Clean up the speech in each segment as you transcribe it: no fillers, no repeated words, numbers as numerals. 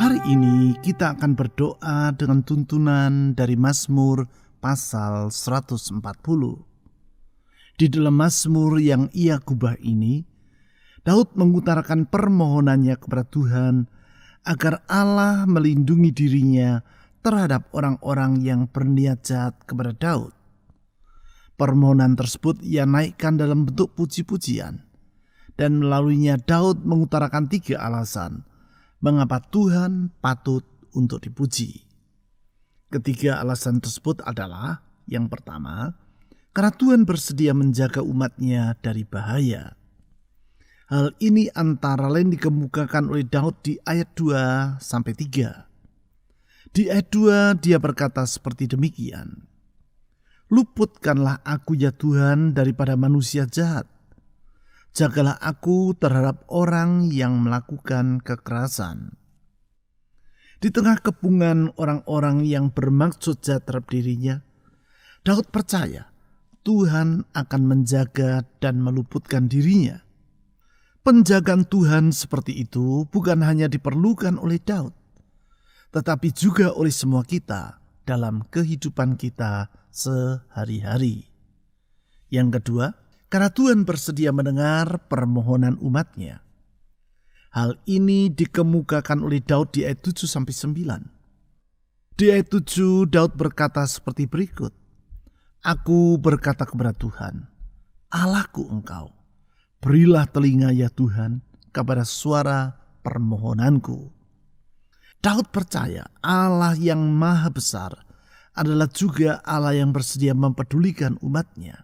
Hari ini kita akan berdoa dengan tuntunan dari Mazmur pasal 140. Di dalam Mazmur yang ia gubah ini, Daud mengutarakan permohonannya kepada Tuhan agar Allah melindungi dirinya terhadap orang-orang yang berniat jahat kepada Daud. Permohonan tersebut ia naikkan dalam bentuk puji-pujian, dan melaluinya Daud mengutarakan 3 alasan mengapa Tuhan patut untuk dipuji. Ketiga alasan tersebut adalah, yang pertama, karena Tuhan bersedia menjaga umatnya dari bahaya. Hal ini antara lain dikemukakan oleh Daud di ayat 2-3. Di ayat 2 dia berkata seperti demikian, "Luputkanlah aku ya Tuhan daripada manusia jahat. Jagalah aku terhadap orang yang melakukan kekerasan." Di tengah kepungan orang-orang yang bermaksud jahat terhadap dirinya, Daud percaya Tuhan akan menjaga dan meluputkan dirinya. Penjagaan Tuhan seperti itu bukan hanya diperlukan oleh Daud, tetapi juga oleh semua kita dalam kehidupan kita sehari-hari. Yang kedua, karena Tuhan bersedia mendengar permohonan umatnya. Hal ini dikemukakan oleh Daud di ayat 7-9. Di ayat 7 Daud berkata seperti berikut, "Aku berkata kepada Tuhan, Allahku Engkau, berilah telinga ya Tuhan kepada suara permohonanku." Daud percaya Allah yang maha besar adalah juga Allah yang bersedia mempedulikan umatnya.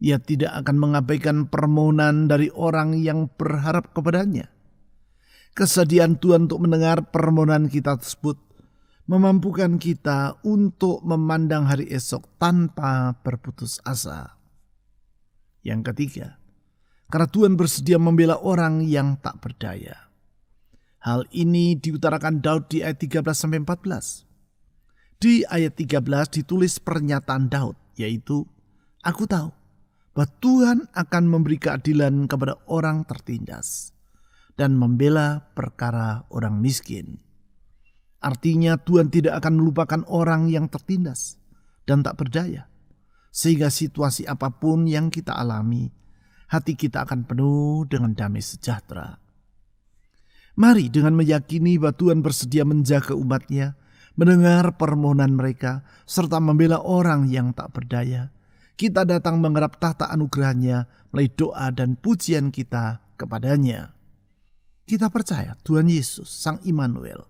Ia tidak akan mengabaikan permohonan dari orang yang berharap kepadanya. Kesediaan Tuhan untuk mendengar permohonan kita tersebut memampukan kita untuk memandang hari esok tanpa berputus asa. Yang ketiga, karena Tuhan bersedia membela orang yang tak berdaya. Hal ini diutarakan Daud di ayat 13-14. Di ayat 13 ditulis pernyataan Daud, yaitu, "Aku tahu bahwa Tuhan akan memberi keadilan kepada orang tertindas dan membela perkara orang miskin." Artinya Tuhan tidak akan melupakan orang yang tertindas dan tak berdaya. Sehingga situasi apapun yang kita alami, hati kita akan penuh dengan damai sejahtera. Mari dengan meyakini bahwa Tuhan bersedia menjaga umatnya, mendengar permohonan mereka, serta membela orang yang tak berdaya, kita datang mengharap tahta anugerahnya melalui doa dan pujian kita kepadanya. Kita percaya Tuhan Yesus, Sang Immanuel,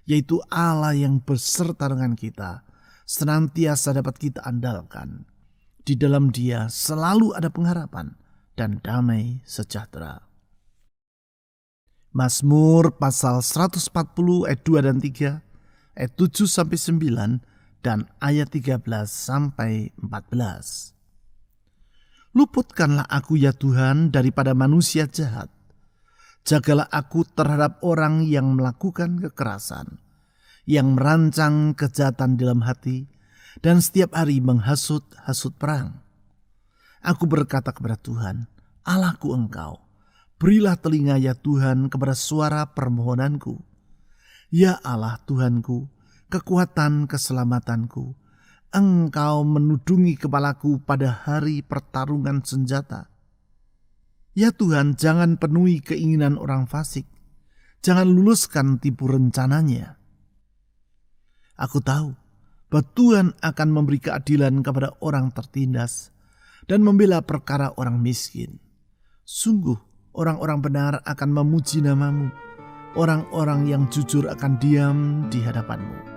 yaitu Allah yang beserta dengan kita, senantiasa dapat kita andalkan. Di dalam Dia selalu ada pengharapan dan damai sejahtera. Mazmur pasal 140 ayat 2 dan 3, ayat 7-9, dan ayat 13-14. "Luputkanlah aku ya Tuhan daripada manusia jahat. Jagalah aku terhadap orang yang melakukan kekerasan, yang merancang kejahatan dalam hati, dan setiap hari menghasut-hasut perang. Aku berkata kepada Tuhan, Allahku Engkau, berilah telinga ya Tuhan kepada suara permohonanku. Ya Allah Tuhanku, kekuatan keselamatanku, Engkau menudungi kepalaku pada hari pertarungan senjata. Ya Tuhan, jangan penuhi keinginan orang fasik, jangan luluskan tipu rencananya. Aku tahu bahwa Tuhan akan memberi keadilan kepada orang tertindas dan membela perkara orang miskin. Sungguh orang-orang benar akan memuji nama-Mu, orang-orang yang jujur akan diam di hadapan-Mu.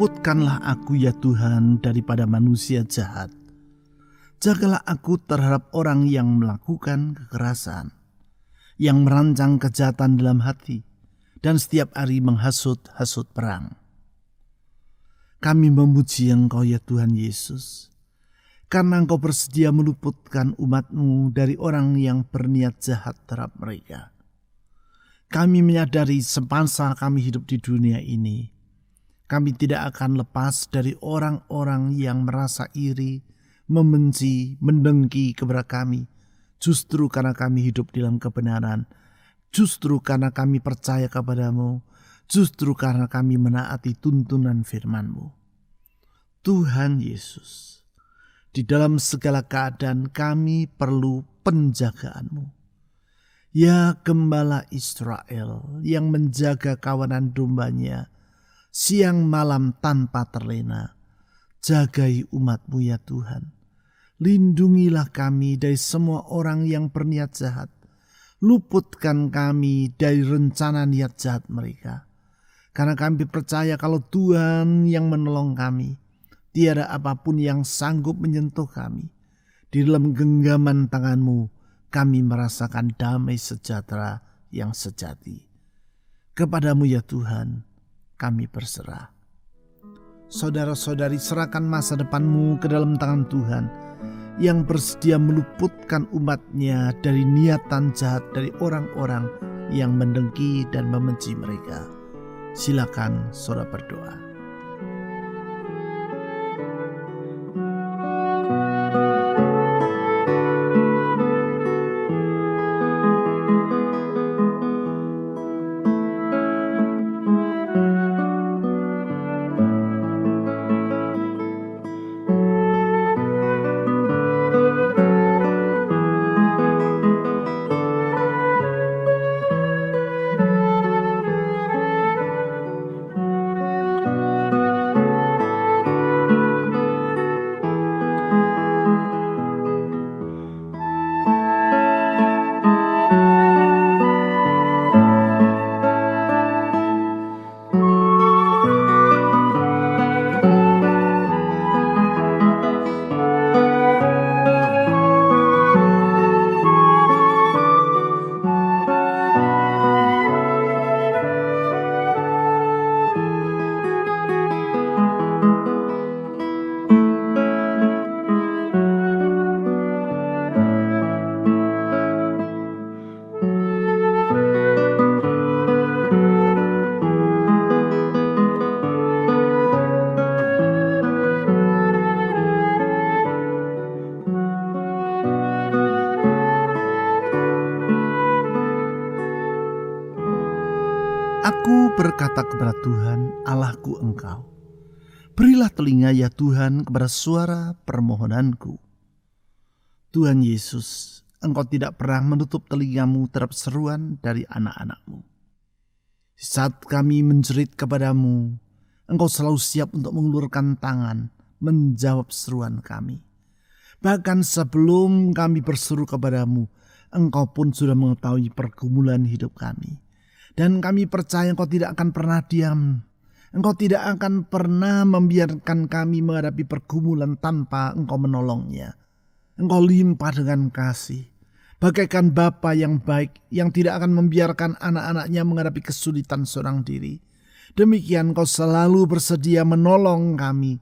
Luputkanlah aku ya Tuhan daripada manusia jahat. Jagalah aku terhadap orang yang melakukan kekerasan, yang merancang kejahatan dalam hati, dan setiap hari menghasut-hasut perang. Kami memuji Engkau ya Tuhan Yesus, karena Engkau bersedia meluputkan umat-Mu dari orang yang berniat jahat terhadap mereka. Kami menyadari semasa kami hidup di dunia ini, kami tidak akan lepas dari orang-orang yang merasa iri, membenci, mendengki kepada kami, justru karena kami hidup dalam kebenaran, justru karena kami percaya kepadamu, justru karena kami menaati tuntunan firman-Mu. Tuhan Yesus, di dalam segala keadaan kami perlu penjagaan-Mu. Ya Gembala Israel yang menjaga kawanan dombanya siang malam tanpa terlena, jagai umat-Mu ya Tuhan. Lindungilah kami dari semua orang yang berniat jahat. Luputkan kami dari rencana niat jahat mereka. Karena kami percaya kalau Tuhan yang menolong kami, tiada apapun yang sanggup menyentuh kami. Di dalam genggaman tangan-Mu, kami merasakan damai sejahtera yang sejati. Kepadamu ya Tuhan, kami berserah. Saudara-saudari, serahkan masa depanmu ke dalam tangan Tuhan yang bersedia meluputkan umatnya dari niatan jahat dari orang-orang yang mendengki dan membenci mereka. Silakan saudara berdoa. Aku berkata kepada Tuhan, Allahku Engkau, berilah telinga ya Tuhan kepada suara permohonanku. Tuhan Yesus, Engkau tidak pernah menutup telinga-Mu terhadap seruan dari anak-anak-Mu. Saat kami menjerit kepadamu, Engkau selalu siap untuk mengulurkan tangan, menjawab seruan kami. Bahkan sebelum kami berseru kepadamu, Engkau pun sudah mengetahui pergumulan hidup kami. Dan kami percaya Engkau tidak akan pernah diam. Engkau tidak akan pernah membiarkan kami menghadapi pergumulan tanpa Engkau menolongnya. Engkau limpah dengan kasih. Bagaikan Bapa yang baik yang tidak akan membiarkan anak-anaknya menghadapi kesulitan seorang diri. Demikian Engkau selalu bersedia menolong kami,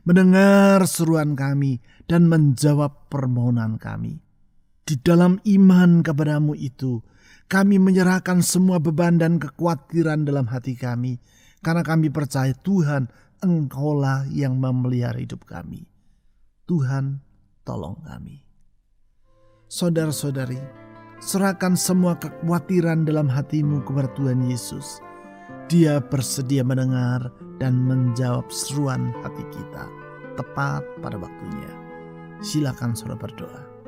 mendengar seruan kami, dan menjawab permohonan kami. Di dalam iman kepadamu itu, kami menyerahkan semua beban dan kekhawatiran dalam hati kami, karena kami percaya Tuhan, Engkaulah yang memelihara hidup kami. Tuhan, tolong kami. Saudara-saudari, serahkan semua kekhawatiran dalam hatimu kepada Tuhan Yesus. Dia bersedia mendengar dan menjawab seruan hati kita tepat pada waktunya. Silakan saudara berdoa.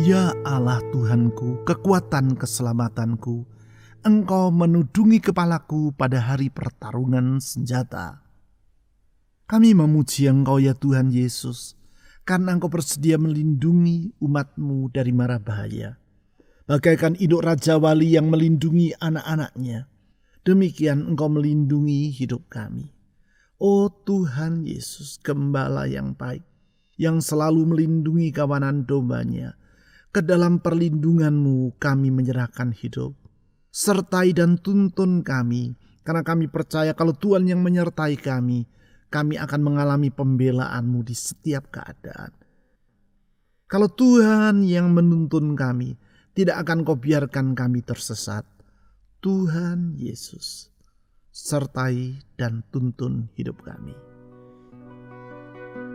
Ya Allah Tuhanku, kekuatan keselamatanku, Engkau menudungi kepalaku pada hari pertarungan senjata. Kami memuji Engkau ya Tuhan Yesus, karena Engkau bersedia melindungi umat-Mu dari mara bahaya. Bagaikan induk Raja Wali yang melindungi anak-anaknya, demikian Engkau melindungi hidup kami. Oh Tuhan Yesus, Gembala yang baik, yang selalu melindungi kawanan domba-Nya, ke dalam perlindungan-Mu kami menyerahkan hidup. Sertai dan tuntun kami, karena kami percaya kalau Tuhan yang menyertai kami akan mengalami pembelaan-Mu di setiap keadaan. Kalau Tuhan yang menuntun kami, tidak akan Kau biarkan kami tersesat. Tuhan Yesus, sertai dan tuntun hidup kami.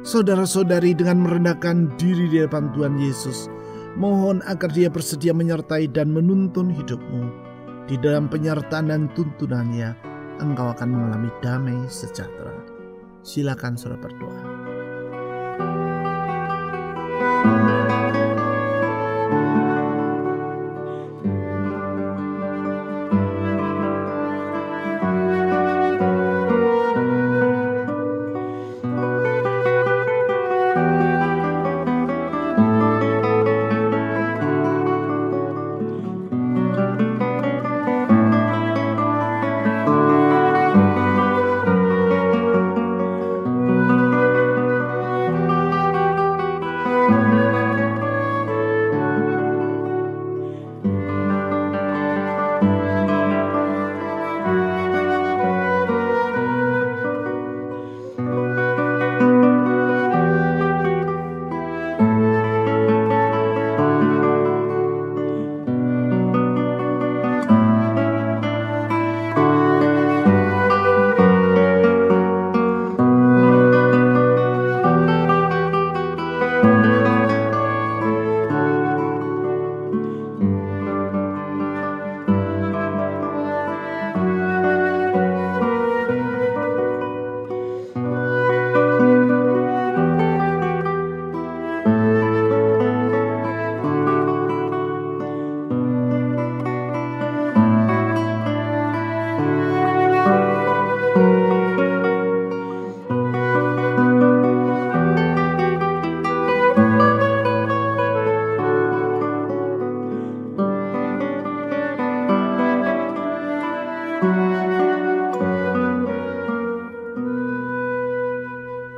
Saudara-saudari, dengan merendahkan diri di depan Tuhan Yesus, mohon agar Dia bersedia menyertai dan menuntun hidupmu. Di dalam penyertaan dan tuntunannya, engkau akan mengalami damai sejahtera. Silakan saudara berdoa.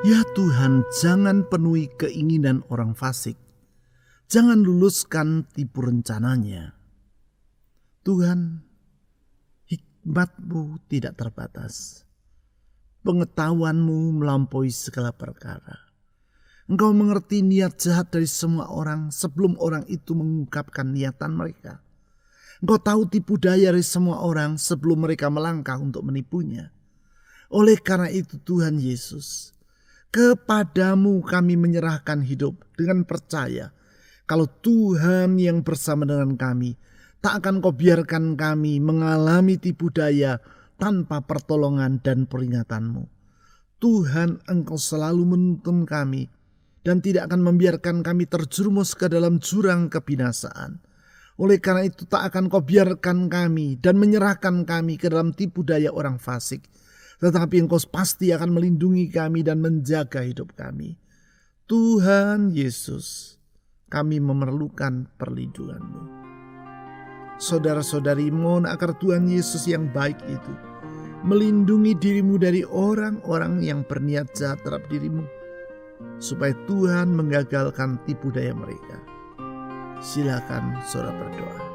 Ya Tuhan, jangan penuhi keinginan orang fasik. Jangan luluskan tipu rencananya. Tuhan, hikmat-Mu tidak terbatas. Pengetahuan-Mu melampaui segala perkara. Engkau mengerti niat jahat dari semua orang sebelum orang itu mengungkapkan niatan mereka. Engkau tahu tipu daya dari semua orang sebelum mereka melangkah untuk menipunya. Oleh karena itu Tuhan Yesus, Kepadamu kami menyerahkan hidup dengan percaya kalau Tuhan yang bersama dengan kami, tak akan Kau biarkan kami mengalami tipu daya tanpa pertolongan dan peringatan-Mu. Tuhan, Engkau selalu menuntun kami dan tidak akan membiarkan kami terjerumus ke dalam jurang kebinasaan. Oleh karena itu tak akan Kau biarkan kami dan menyerahkan kami ke dalam tipu daya orang fasik. Tetapi Engkau pasti akan melindungi kami dan menjaga hidup kami. Tuhan Yesus, kami memerlukan perlindungan-Mu. Saudara-saudari, mohon agar Tuhan Yesus yang baik itu melindungi dirimu dari orang-orang yang berniat jahat terhadap dirimu, supaya Tuhan menggagalkan tipu daya mereka. Silakan saudara berdoa.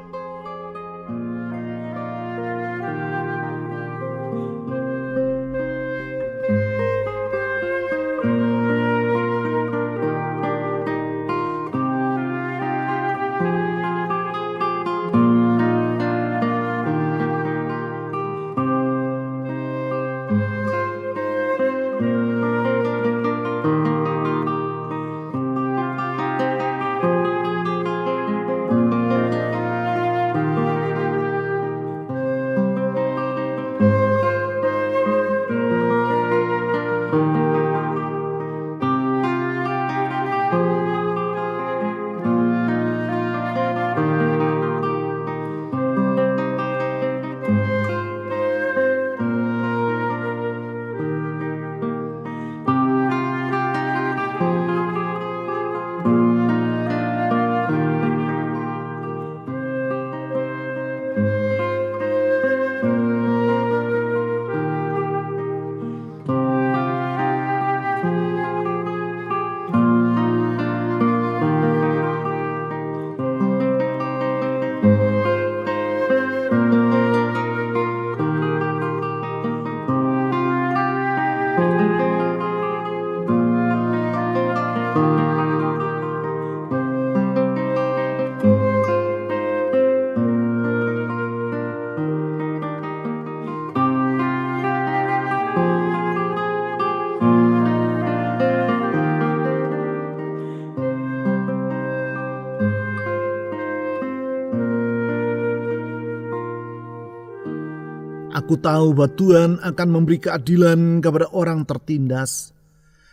Aku tahu bahwa Tuhan akan memberi keadilan kepada orang tertindas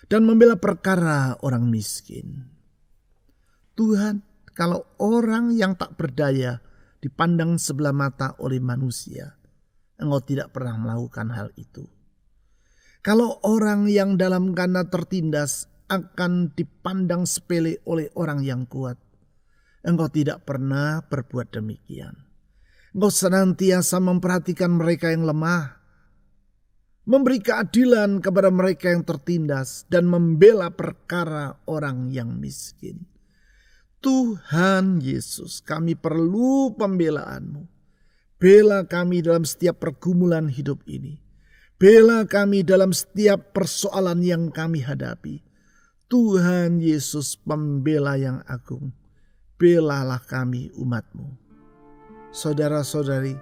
dan membela perkara orang miskin. Tuhan, kalau orang yang tak berdaya dipandang sebelah mata oleh manusia, Engkau tidak pernah melakukan hal itu. Kalau orang yang dalam keadaan tertindas akan dipandang sepele oleh orang yang kuat, Engkau tidak pernah berbuat demikian. Engkau senantiasa memperhatikan mereka yang lemah, memberi keadilan kepada mereka yang tertindas, dan membela perkara orang yang miskin. Tuhan Yesus, kami perlu pembelaan-Mu. Bela kami dalam setiap pergumulan hidup ini. Bela kami dalam setiap persoalan yang kami hadapi. Tuhan Yesus, pembela yang agung, belalah kami umat-Mu. Saudara-saudari,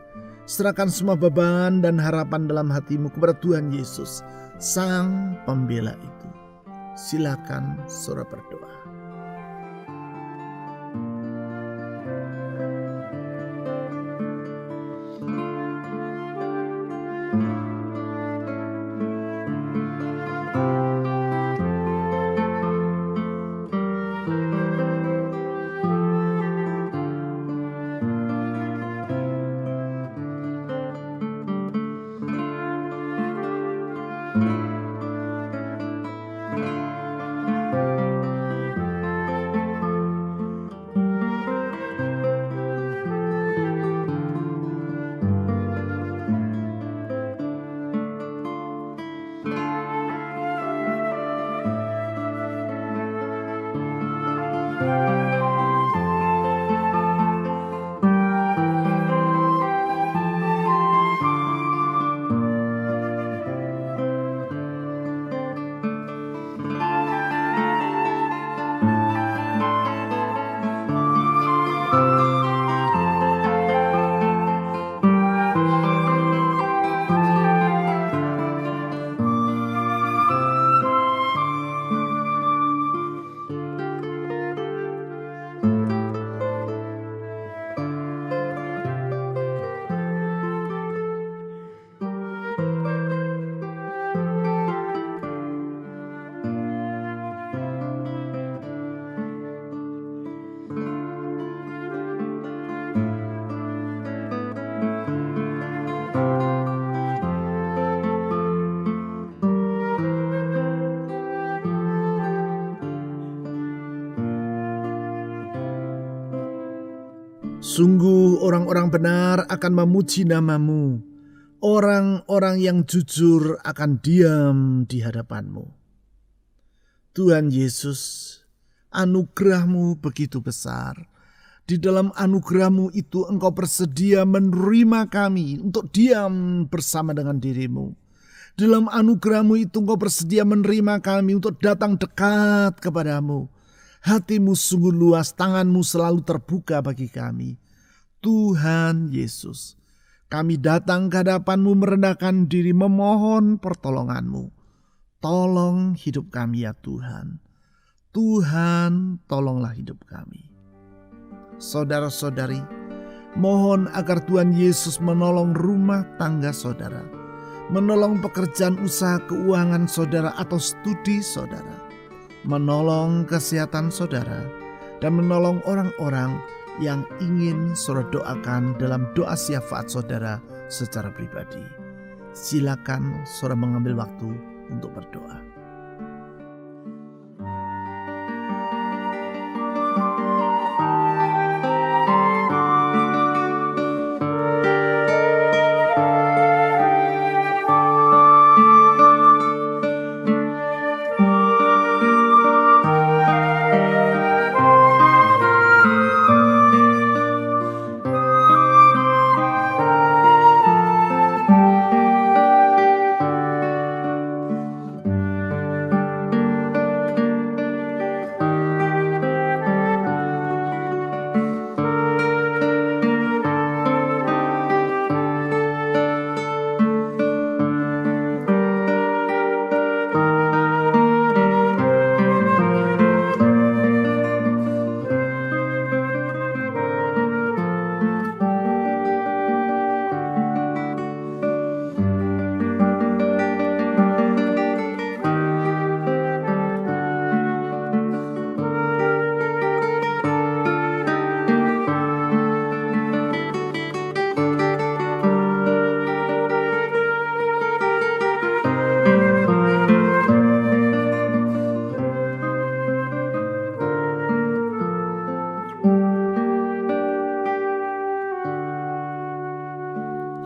serahkan semua beban dan harapan dalam hatimu kepada Tuhan Yesus, Sang Pembela itu. Silakan saudara berdoa. Sungguh orang-orang benar akan memuji nama-Mu. Orang-orang yang jujur akan diam di hadapan-Mu. Tuhan Yesus, anugerah-Mu begitu besar. Di dalam anugerah-Mu itu Engkau bersedia menerima kami untuk diam bersama dengan diri-Mu. Dalam anugerah-Mu itu Engkau bersedia menerima kami untuk datang dekat kepadamu. Hati-Mu sungguh luas, tangan-Mu selalu terbuka bagi kami. Tuhan Yesus, kami datang ke hadapan-Mu merendahkan diri memohon pertolongan-Mu. Tolong hidup kami ya Tuhan. Tuhan, tolonglah hidup kami. Saudara-saudari, mohon agar Tuhan Yesus menolong rumah tangga saudara, menolong pekerjaan usaha keuangan saudara atau studi saudara, menolong kesehatan saudara, dan menolong orang-orang yang ingin saudara doakan dalam doa syafaat saudara secara pribadi. Silakan saudara mengambil waktu untuk berdoa.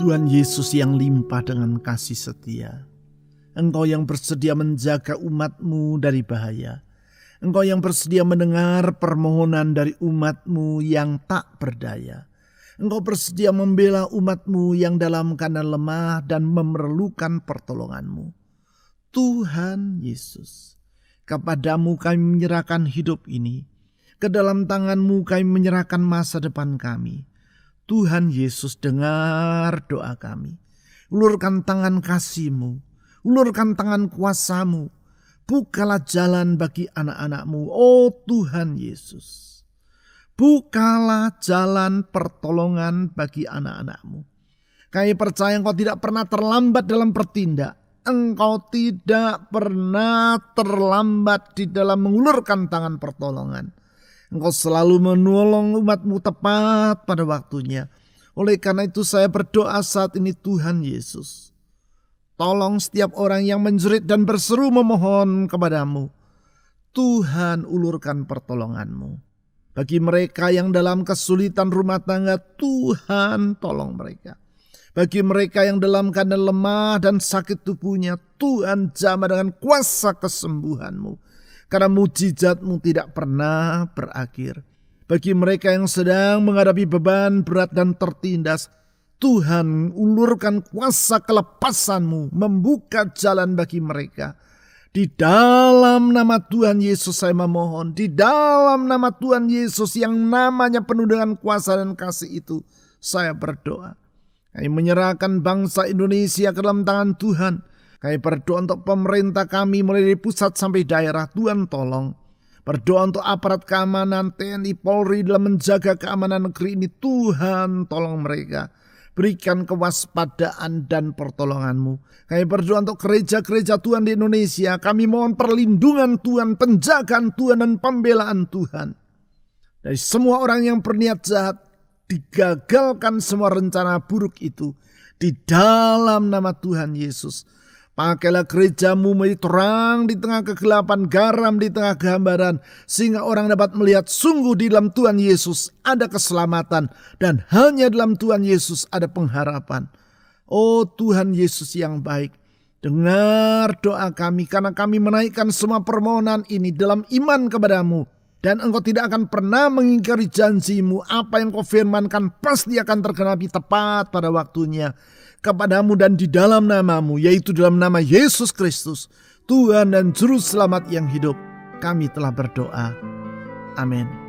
Tuhan Yesus yang limpah dengan kasih setia. Engkau yang bersedia menjaga umat-Mu dari bahaya. Engkau yang bersedia mendengar permohonan dari umat-Mu yang tak berdaya. Engkau bersedia membela umat-Mu yang dalam keadaan lemah dan memerlukan pertolongan-Mu. Tuhan Yesus, kepadamu kami menyerahkan hidup ini. Ke dalam tangan-Mu kami menyerahkan masa depan kami. Tuhan Yesus, dengar doa kami. Ulurkan tangan kasih-Mu. Ulurkan tangan kuasa-Mu. Bukalah jalan bagi anak-anak-Mu. Oh Tuhan Yesus. Bukalah jalan pertolongan bagi anak-anak-Mu. Kami percaya Engkau tidak pernah terlambat dalam bertindak. Engkau tidak pernah terlambat di dalam mengulurkan tangan pertolongan. Engkau selalu menolong umat-Mu tepat pada waktunya. Oleh karena itu saya berdoa saat ini, Tuhan Yesus, tolong setiap orang yang menjerit dan berseru memohon kepadamu. Tuhan, ulurkan pertolongan-Mu. Bagi mereka yang dalam kesulitan rumah tangga, Tuhan tolong mereka. Bagi mereka yang dalam keadaan lemah dan sakit tubuhnya, Tuhan jamah dengan kuasa kesembuhan-Mu. Karena mujizat-Mu tidak pernah berakhir. Bagi mereka yang sedang menghadapi beban berat dan tertindas, Tuhan ulurkan kuasa kelepasan-Mu, membuka jalan bagi mereka. Di dalam nama Tuhan Yesus saya memohon, di dalam nama Tuhan Yesus yang namanya penuh dengan kuasa dan kasih itu, saya berdoa. Kami menyerahkan bangsa Indonesia ke dalam tangan Tuhan. Kami berdoa untuk pemerintah kami mulai dari pusat sampai daerah, Tuhan tolong. Berdoa untuk aparat keamanan, TNI, Polri dalam menjaga keamanan negeri ini, Tuhan tolong mereka. Berikan kewaspadaan dan pertolongan-Mu. Kami berdoa untuk gereja-gereja Tuhan di Indonesia. Kami mohon perlindungan Tuhan, penjagaan Tuhan dan pembelaan Tuhan. Dari semua orang yang berniat jahat, digagalkan semua rencana buruk itu. Di dalam nama Tuhan Yesus. Pakailah gereja-Mu menjadi terang di tengah kegelapan, garam di tengah kehambaran, sehingga orang dapat melihat sungguh di dalam Tuhan Yesus ada keselamatan, dan hanya dalam Tuhan Yesus ada pengharapan. Oh Tuhan Yesus yang baik, dengar doa kami, karena kami menaikkan semua permohonan ini dalam iman kepadamu, dan Engkau tidak akan pernah mengingkari janji-Mu. Apa yang Kau firmankan pasti akan tergenapi tepat pada waktunya. Kepadamu dan di dalam nama-Mu, yaitu dalam nama Yesus Kristus, Tuhan dan Juru Selamat yang hidup, kami telah berdoa. Amin.